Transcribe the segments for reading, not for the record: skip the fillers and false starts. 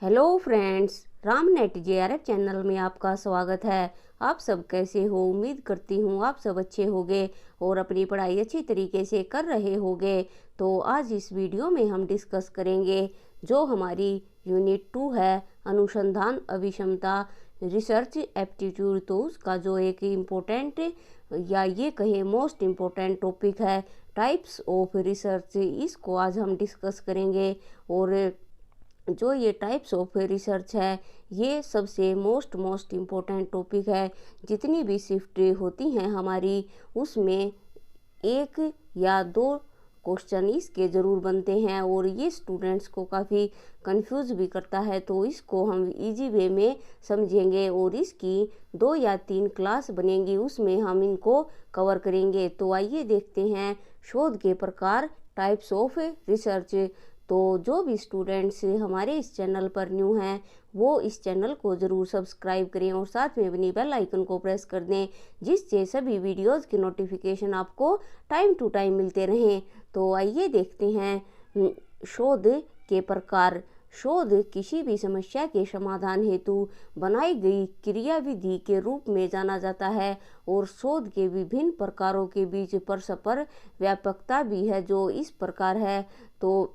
Hello friends, रामनेट JRF channel में आपका स्वागत है। आप सब कैसे हो? उम्मीद करती हूँ आप सब अच्छे होंगे और अपनी पढ़ाई अच्छी तरीके से कर रहे होंगे। तो आज इस वीडियो में हम डिस्कस करेंगे जो हमारी यूनिट 2 है, अनुसंधान अभिक्षमता रिसर्च एप्टीट्यूड। तो उसका जो एक इम्पोर्टेंट या ये कहें मोस्ट इम्पोर्टेंट टॉपिक है टाइप्स ऑफ रिसर्च, इसको आज हम डिस्कस करेंगे। और जो ये टाइप्स ऑफ रिसर्च है ये सबसे मोस्ट इम्पोर्टेंट टॉपिक है। जितनी भी शिफ्ट होती हैं हमारी उसमें एक या दो क्वेश्चन इसके ज़रूर बनते हैं और ये स्टूडेंट्स को काफ़ी कंफ्यूज भी करता है। तो इसको हम इजी वे में समझेंगे और इसकी 2 या 3 क्लास बनेंगी, उसमें हम इनको कवर करेंगे। तो आइए देखते हैं शोध के प्रकार, टाइप्स ऑफ रिसर्च। तो जो भी स्टूडेंट्स हमारे इस चैनल पर न्यू हैं वो इस चैनल को ज़रूर सब्सक्राइब करें और साथ में बनी बेल आइकन को प्रेस कर दें, जिससे सभी वीडियोस की नोटिफिकेशन आपको टाइम टू टाइम मिलते रहें। तो आइए देखते हैं शोध के प्रकार। शोध किसी भी समस्या के समाधान हेतु बनाई गई क्रियाविधि के रूप में जाना जाता है और शोध के विभिन्न प्रकारों के बीच परस्पर व्यापकता भी है जो इस प्रकार है। तो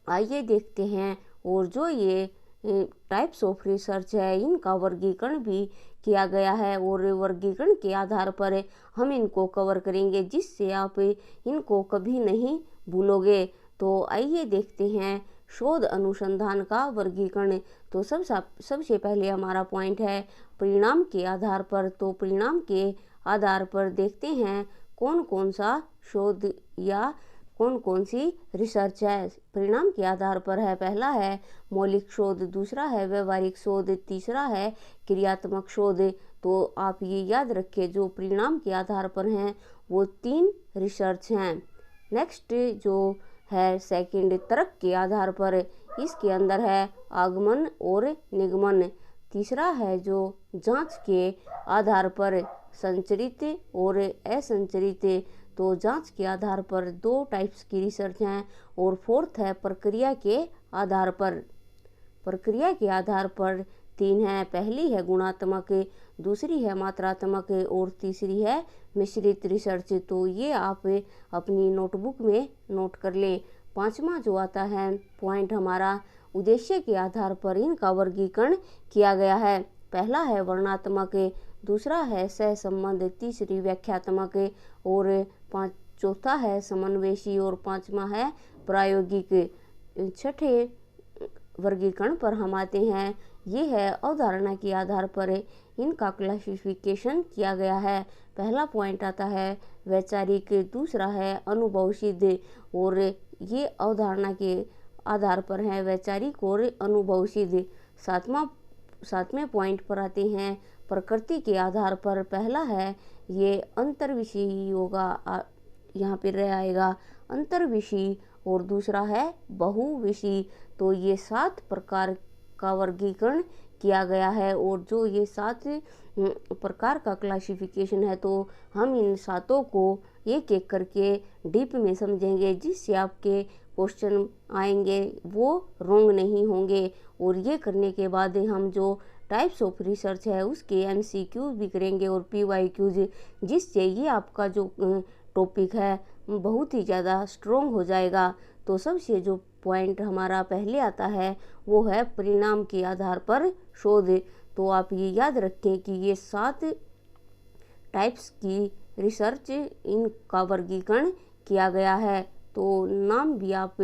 आइए देखते हैं। और जो ये टाइप्स ऑफ रिसर्च है इनका वर्गीकरण भी किया गया है और वर्गीकरण के आधार पर हम इनको कवर करेंगे, जिससे आप इनको कभी नहीं भूलोगे। तो आइए देखते हैं शोध अनुसंधान का वर्गीकरण। तो सबसे पहले हमारा पॉइंट है परिणाम के आधार पर। तो परिणाम के आधार पर देखते हैं कौन कौन सा शोध या कौन कौन सी रिसर्च है। परिणाम के आधार पर है, पहला है मौलिक शोध, दूसरा है व्यवहारिक शोध, तीसरा है क्रियात्मक शोध। तो आप ये याद रखें जो परिणाम के आधार पर हैं वो 3 रिसर्च हैं। नेक्स्ट जो है सेकंड, तर्क के आधार पर, इसके अंदर है आगमन और निगमन। तीसरा है जो जांच के आधार पर, संचरित और असंचरित। तो जांच के आधार पर 2 टाइप्स की रिसर्च हैं। और फोर्थ है प्रक्रिया के आधार पर। प्रक्रिया के आधार पर 3 है, पहली है गुणात्मक, दूसरी है मात्रात्मक और तीसरी है मिश्रित रिसर्च। तो ये आप अपनी नोटबुक में नोट कर लें। पांचवा जो आता है पॉइंट हमारा, उद्देश्य के आधार पर इनका वर्गीकरण किया गया है। पहला है वर्णनात्मक, दूसरा है सहसंबंध, तीसरी व्याख्यात्मक और चौथा है समन्वयी और पांचवा है प्रायोगिक। छठे वर्गीकरण पर हम आते हैं, ये है अवधारणा के आधार पर इनका क्लासिफिकेशन किया गया है। पहला पॉइंट आता है वैचारिक, दूसरा है अनुभव सिद्ध और ये अवधारणा के आधार पर है वैचारिक और अनुभव सिद्ध। सातवें पॉइंट पर आते हैं प्रकृति के आधार पर। पहला है ये अंतर्विषयी होगा, यहाँ पे रह आएगा अंतर्विषयी और दूसरा है बहुविषयी। तो ये 7 प्रकार का वर्गीकरण किया गया है और जो ये 7 प्रकार का क्लासिफिकेशन है तो हम इन 7 को एक एक करके डीप में समझेंगे, जिससे आपके क्वेश्चन आएंगे वो रॉन्ग नहीं होंगे। और ये करने के बाद हम जो टाइप्स ऑफ रिसर्च है उसके MCQ भी करेंगे और PYQs, जिससे ये आपका जो टॉपिक है बहुत ही ज़्यादा स्ट्रॉन्ग हो जाएगा। तो सबसे जो पॉइंट हमारा पहले आता है वो है परिणाम के आधार पर शोध। तो आप ये याद रखें कि ये 7 टाइप्स की रिसर्च इनका वर्गीकरण किया गया है। तो नाम भी आप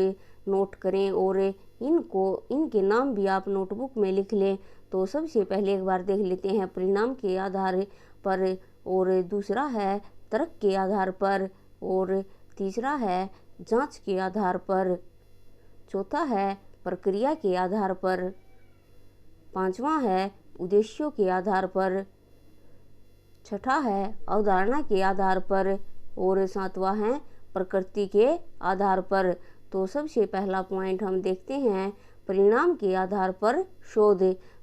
नोट करें और इनके नाम भी आप नोटबुक में लिख लें। तो सबसे पहले एक बार देख लेते हैं परिणाम के आधार पर, और दूसरा है तर्क के आधार पर, और तीसरा है जांच के आधार पर, चौथा है प्रक्रिया के आधार पर, पांचवा है उद्देश्यों के आधार पर, छठा है अवधारणा के आधार पर और सातवां है प्रकृति के आधार पर। तो सबसे पहला पॉइंट हम देखते हैं परिणाम के आधार पर शोध।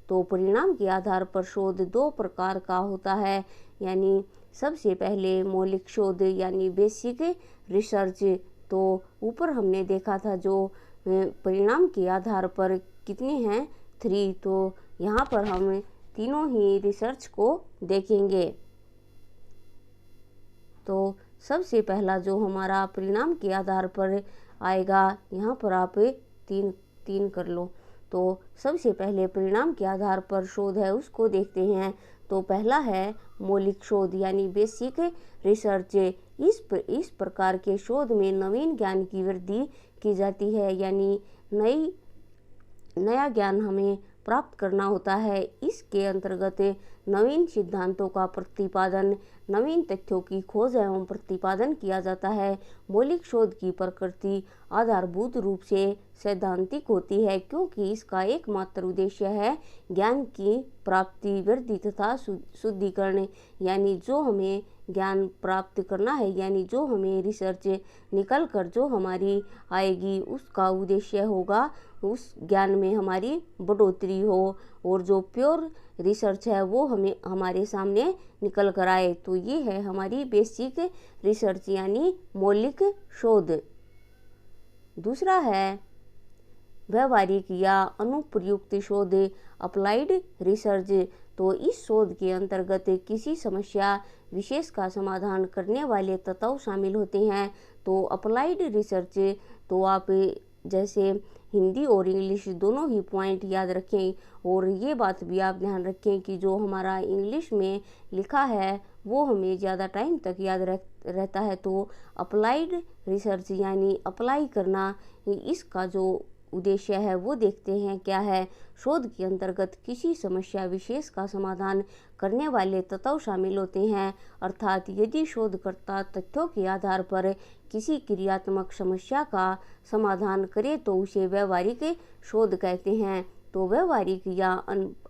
तो परिणाम के आधार पर शोध 2 प्रकार का होता है, यानी सबसे पहले मौलिक शोध यानी बेसिक रिसर्च। तो ऊपर हमने देखा था जो परिणाम के आधार पर कितने हैं 3। तो यहाँ पर हम तीनों ही रिसर्च को देखेंगे। तो सबसे पहला जो हमारा परिणाम के आधार पर आएगा, यहाँ पर आप तीन कर लो। तो सबसे पहले परिणाम के आधार पर शोध है उसको देखते हैं। तो पहला है मौलिक शोध यानी बेसिक रिसर्च। इस प्रकार के शोध में नवीन ज्ञान की वृद्धि की जाती है, यानी नया ज्ञान हमें प्राप्त करना होता है। इसके अंतर्गत नवीन सिद्धांतों का प्रतिपादन, नवीन तथ्यों की खोज एवं प्रतिपादन किया जाता है। मौलिक शोध की प्रकृति आधारभूत रूप से सैद्धांतिक होती है, क्योंकि इसका एकमात्र उद्देश्य है ज्ञान की प्राप्ति, वृद्धि तथा शुद्धिकरण। यानी जो हमें ज्ञान प्राप्त करना है, यानी जो हमें रिसर्च निकल कर जो हमारी आएगी, उसका उद्देश्य होगा उस ज्ञान में हमारी बढ़ोतरी हो, और जो प्योर रिसर्च है वो हमें हमारे सामने निकल कर आए। तो ये है हमारी बेसिक रिसर्च यानी मौलिक शोध। दूसरा है व्यवहारिक या अनुप्रयुक्त शोध, अप्लाइड रिसर्च। तो इस शोध के अंतर्गत किसी समस्या विशेष का समाधान करने वाले तत्व शामिल होते हैं। तो अप्लाइड रिसर्च, तो आप जैसे हिंदी और इंग्लिश दोनों ही पॉइंट याद रखें, और ये बात भी आप ध्यान रखें कि जो हमारा इंग्लिश में लिखा है वो हमें ज़्यादा टाइम तक याद रहता है। तो अप्लाइड रिसर्च यानी अप्लाई करना, इसका जो उद्देश्य है वो देखते हैं क्या है। शोध के अंतर्गत किसी समस्या विशेष का समाधान करने वाले तत्व शामिल होते हैं, अर्थात यदि शोधकर्ता तथ्यों के आधार पर किसी क्रियात्मक समस्या का समाधान करे तो उसे व्यवहारिक शोध कहते हैं। तो व्यवहारिक या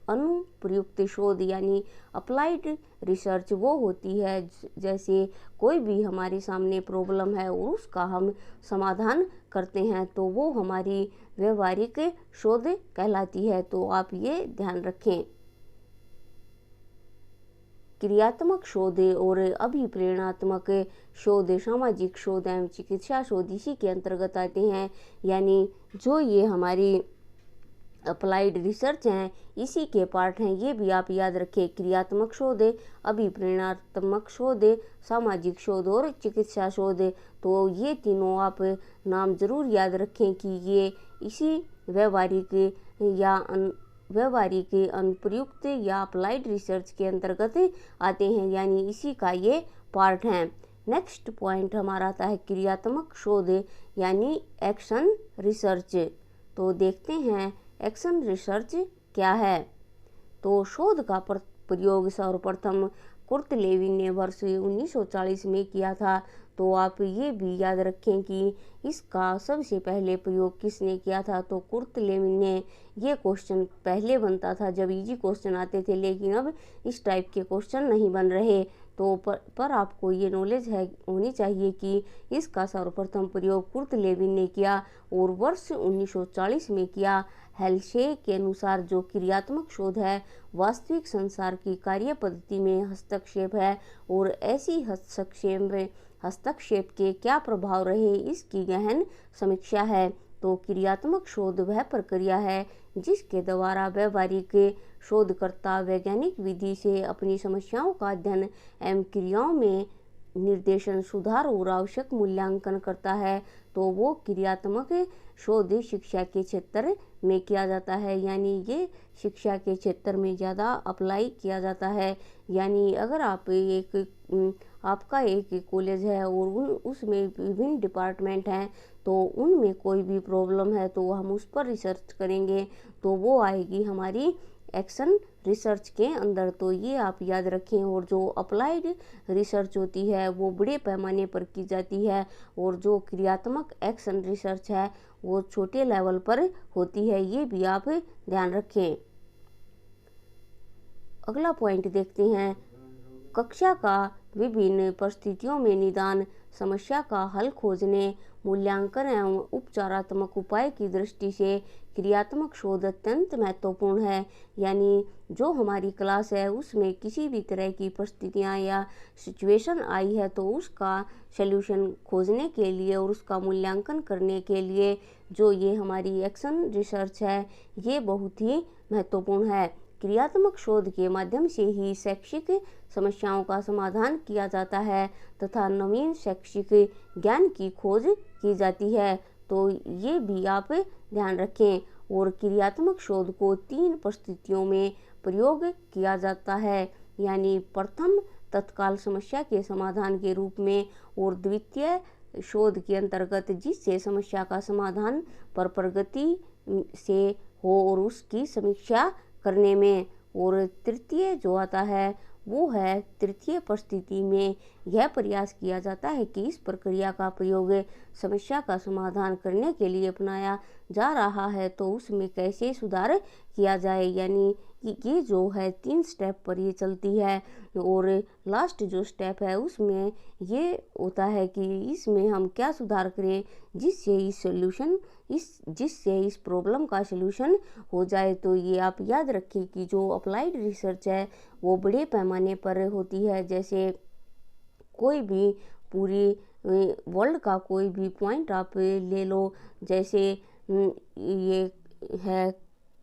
अनुप्रयुक्त शोध यानी अप्लाइड रिसर्च वो होती है जैसे कोई भी हमारे सामने प्रॉब्लम है और उसका हम समाधान करते हैं, तो वो हमारी व्यवहारिक शोध कहलाती है। तो आप ये ध्यान रखें। क्रियात्मक शोध और अभिप्रेरणात्मक शोध, सामाजिक शोध एवं चिकित्सा शोध इसी के अंतर्गत आते हैं। यानी जो ये हमारी अप्लाइड रिसर्च हैं इसी के पार्ट हैं, ये भी आप याद रखें। क्रियात्मक शोध, अभिप्रेरणात्मक शोध, सामाजिक शोध और चिकित्सा शोध। तो ये तीनों आप नाम जरूर याद रखें कि ये इसी व्यवहारिक अनुप्रयुक्त या अप्लाइड रिसर्च के अंतर्गत आते हैं, यानी इसी का ये पार्ट है। नेक्स्ट पॉइंट हमारा आता है क्रियात्मक शोध यानी एक्शन रिसर्च। तो देखते हैं एक्शन रिसर्च क्या है। तो शोध का प्रयोग सर्वप्रथम कुर्ट लेविन ने वर्ष 1940 में किया था। तो आप ये भी याद रखें कि इसका सबसे पहले प्रयोग किसने किया था। तो कुर्ट लेविन ने। ये क्वेश्चन पहले बनता था जब इजी क्वेश्चन आते थे, लेकिन अब इस टाइप के क्वेश्चन नहीं बन रहे। तो पर आपको ये नॉलेज होनी चाहिए कि इसका सर्वप्रथम प्रयोग कुर्ट लेविन ने किया और वर्ष 1940 में किया। हेल्शे के अनुसार जो क्रियात्मक शोध है वास्तविक संसार की कार्य पद्धति में हस्तक्षेप है, और ऐसी हस्तक्षेप के क्या प्रभाव रहे इसकी गहन समीक्षा है। तो क्रियात्मक शोध वह प्रक्रिया है जिसके द्वारा व्यवहारिक शोधकर्ता वैज्ञानिक विधि से अपनी समस्याओं का अध्ययन एवं क्रियाओं में निर्देशन, सुधार और आवश्यक मूल्यांकन करता है। तो वो क्रियात्मक शोध शिक्षा के क्षेत्र में किया जाता है, यानी ये शिक्षा के क्षेत्र में ज़्यादा अप्लाई किया जाता है। यानी अगर आपका एक कॉलेज है और उसमें विभिन्न डिपार्टमेंट हैं, तो उनमें कोई भी प्रॉब्लम है तो हम उस पर रिसर्च करेंगे, तो वो आएगी हमारी एक्शन रिसर्च के अंदर। तो ये आप याद रखें। और जो अप्लाइड रिसर्च होती है वो बड़े पैमाने पर की जाती है, और जो क्रियात्मक एक्शन रिसर्च है वो छोटे लेवल पर होती है, ये भी आप ध्यान रखें। अगला पॉइंट देखते हैं कक्षा का विभिन्न परिस्थितियों में निदान, समस्या का हल खोजने, मूल्यांकन एवं उपचारात्मक उपाय की दृष्टि से क्रियात्मक शोध अत्यंत महत्वपूर्ण है। यानी जो हमारी क्लास है उसमें किसी भी तरह की परिस्थितियाँ या सिचुएशन आई है तो उसका सल्यूशन खोजने के लिए और उसका मूल्यांकन करने के लिए जो ये हमारी एक्शन रिसर्च है ये बहुत ही महत्वपूर्ण है। क्रियात्मक शोध के माध्यम से ही शैक्षिक समस्याओं का समाधान किया जाता है तथा नवीन शैक्षिक ज्ञान की खोज की जाती है। तो ये भी आप ध्यान रखें। और क्रियात्मक शोध को 3 परिस्थितियों में प्रयोग किया जाता है, यानी प्रथम तत्काल समस्या के समाधान के रूप में और द्वितीय शोध के अंतर्गत जिससे समस्या का समाधान पर प्रगति से हो और उसकी समीक्षा करने में, और तृतीय जो आता है वो है तृतीय परिस्थिति में यह प्रयास किया जाता है कि इस प्रक्रिया का प्रयोग समस्या का समाधान करने के लिए अपनाया जा रहा है तो उसमें कैसे सुधार किया जाए। यानी ये जो है 3 स्टेप पर ये चलती है। और लास्ट जो स्टेप है उसमें ये होता है कि इसमें हम क्या सुधार करें जिससे इस प्रॉब्लम का सलूशन हो जाए। तो ये आप याद रखें कि जो अप्लाइड रिसर्च है वो बड़े पैमाने पर होती है। जैसे कोई भी पूरी वर्ल्ड का कोई भी पॉइंट आप ले लो, जैसे ये है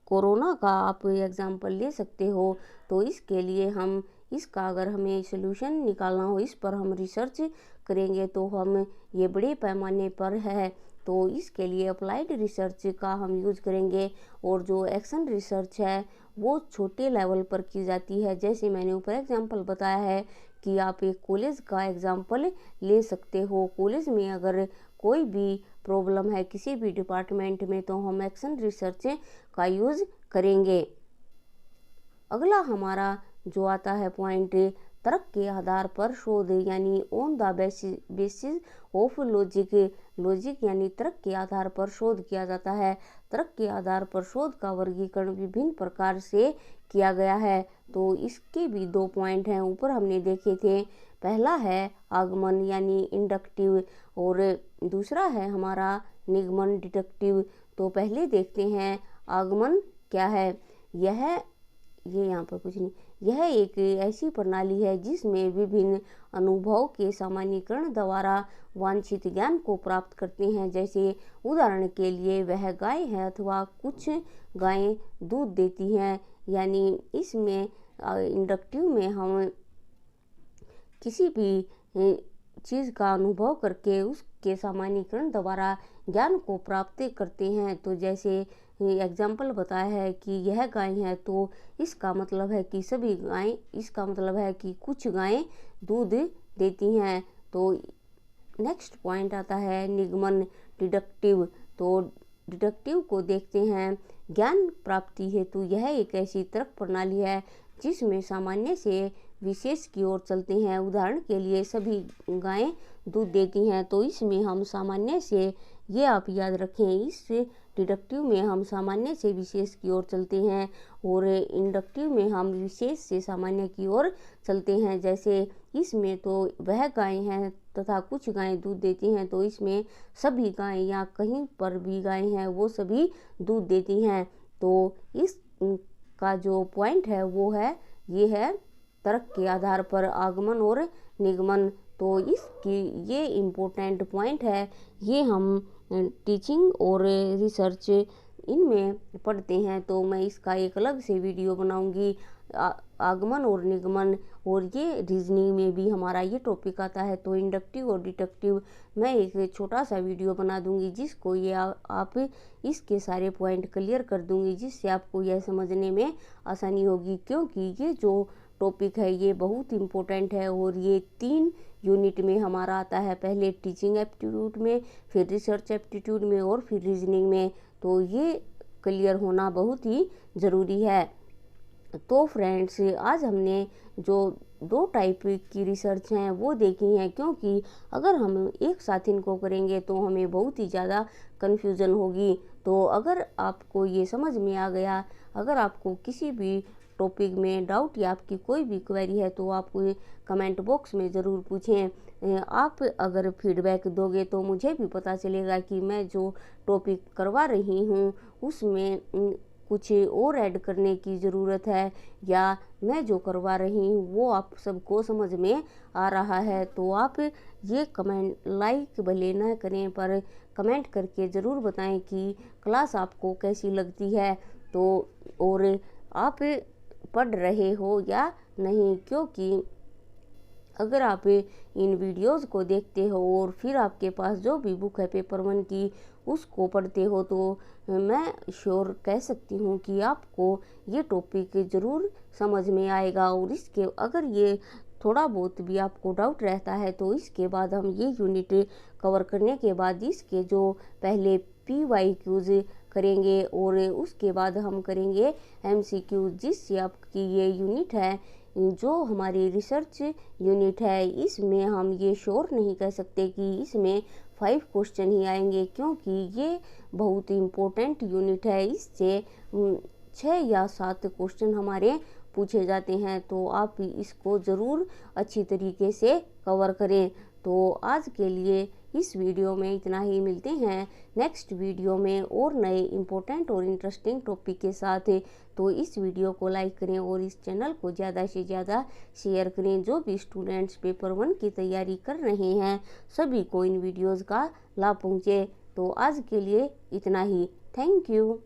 कोरोना का आप एग्जाम्पल ले सकते हो। तो इसके लिए हम इसका अगर हमें सलूशन निकालना हो, इस पर हम रिसर्च करेंगे तो हम ये बड़े पैमाने पर है तो इसके लिए अप्लाइड रिसर्च का हम यूज करेंगे। और जो एक्शन रिसर्च है वो छोटे लेवल पर की जाती है। जैसे मैंने ऊपर एग्जाम्पल बताया है कि आप एक कॉलेज का एग्जाम्पल ले सकते हो। कॉलेज में अगर कोई भी प्रॉब्लम है किसी भी डिपार्टमेंट में तो हम एक्शन रिसर्च का यूज करेंगे। अगला हमारा जो आता है पॉइंट तर्क के आधार पर शोध, यानी on the basis of logic यानी तर्क के आधार पर शोध किया जाता है। तर्क के आधार पर शोध का वर्गीकरण विभिन्न प्रकार से किया गया है। तो इसके भी 2 पॉइंट हैं, ऊपर हमने देखे थे। पहला है आगमन यानी इंडक्टिव और दूसरा है हमारा निगमन डिडक्टिव। तो पहले देखते हैं आगमन क्या है। ये यहाँ पर कुछ नहीं, यह एक ऐसी प्रणाली है जिसमें विभिन्न अनुभव के सामान्यीकरण द्वारा वांछित ज्ञान को प्राप्त करते हैं। जैसे उदाहरण के लिए वह गाय है अथवा कुछ गायें दूध देती हैं। यानी इसमें इंडक्टिव में हम किसी भी चीज़ का अनुभव करके उसके सामान्यीकरण द्वारा ज्ञान को प्राप्त करते हैं। तो जैसे एग्जाम्पल बताया है कि यह गाय है तो इसका मतलब है कि सभी गायें, इसका मतलब है कि कुछ गायें दूध देती हैं। तो नेक्स्ट पॉइंट आता है निगमन डिडक्टिव। तो डिडक्टिव को देखते हैं। ज्ञान प्राप्ति हेतु यह एक ऐसी तर्क प्रणाली है जिसमें सामान्य से विशेष की ओर चलते हैं। उदाहरण के लिए सभी गायें दूध देती हैं तो इसमें हम सामान्य से, ये आप याद रखें, इस डिडक्टिव में हम सामान्य से विशेष की ओर चलते हैं और इंडक्टिव में हम विशेष से सामान्य की ओर चलते हैं। जैसे इसमें तो वह गायें हैं तथा कुछ गायें दूध देती हैं तो इसमें सभी गायें या कहीं पर भी गायें हैं वो सभी दूध देती हैं। तो इसका जो पॉइंट है वो है, ये है तर्क के आधार पर आगमन और निगमन। तो इसकी ये इम्पोर्टेंट पॉइंट है, ये हम टीचिंग और रिसर्च इनमें पढ़ते हैं। तो मैं इसका एक अलग से वीडियो बनाऊंगी आगमन और निगमन, और ये रीजनिंग में भी हमारा ये टॉपिक आता है। तो इंडक्टिव और डिडक्टिव मैं एक छोटा सा वीडियो बना दूंगी जिसको ये आप इसके सारे पॉइंट क्लियर कर दूंगी जिससे आपको यह समझने में आसानी होगी। क्योंकि ये जो टॉपिक है ये बहुत इम्पोर्टेंट है और ये 3 यूनिट में हमारा आता है। पहले टीचिंग एप्टीट्यूड में, फिर रिसर्च एप्टीट्यूड में और फिर रीजनिंग में। तो ये क्लियर होना बहुत ही ज़रूरी है। तो फ्रेंड्स आज हमने जो 2 टाइप की रिसर्च हैं वो देखी हैं, क्योंकि अगर हम एक साथ इनको करेंगे तो हमें बहुत ही ज़्यादा कन्फ्यूज़न होगी। तो अगर आपको ये समझ में आ गया, अगर आपको किसी भी टॉपिक में डाउट या आपकी कोई भी क्वेरी है तो आप कमेंट बॉक्स में ज़रूर पूछें। आप अगर फीडबैक दोगे तो मुझे भी पता चलेगा कि मैं जो टॉपिक करवा रही हूँ उसमें कुछ और ऐड करने की ज़रूरत है, या मैं जो करवा रही हूँ वो आप सबको समझ में आ रहा है। तो आप ये कमेंट लाइक भले ना करें पर कमेंट करके ज़रूर बताएं कि क्लास आपको कैसी लगती है, तो और आप पढ़ रहे हो या नहीं। क्योंकि अगर आप इन वीडियोस को देखते हो और फिर आपके पास जो भी बुक है पेपर 1 की उसको पढ़ते हो तो मैं श्योर कह सकती हूँ कि आपको ये टॉपिक ज़रूर समझ में आएगा। और इसके अगर ये थोड़ा बहुत भी आपको डाउट रहता है तो इसके बाद हम ये यूनिट कवर करने के बाद इसके जो पहले PYQs करेंगे और उसके बाद हम करेंगे MCQ, जिससे आपकी ये यूनिट है जो हमारी रिसर्च यूनिट है इसमें हम ये श्योर नहीं कह सकते कि इसमें 5 क्वेश्चन ही आएंगे, क्योंकि ये बहुत इम्पोर्टेंट यूनिट है। इससे 6 या 7 क्वेश्चन हमारे पूछे जाते हैं, तो आप इसको ज़रूर अच्छी तरीके से कवर करें। तो आज के लिए इस वीडियो में इतना ही। मिलते हैं नेक्स्ट वीडियो में और नए इम्पोर्टेंट और इंटरेस्टिंग टॉपिक के साथ। तो इस वीडियो को लाइक करें और इस चैनल को ज़्यादा से ज़्यादा शेयर करें। जो भी स्टूडेंट्स पेपर 1 की तैयारी कर रहे हैं सभी को इन वीडियोज़ का लाभ पहुँचे। तो आज के लिए इतना ही। Thank you.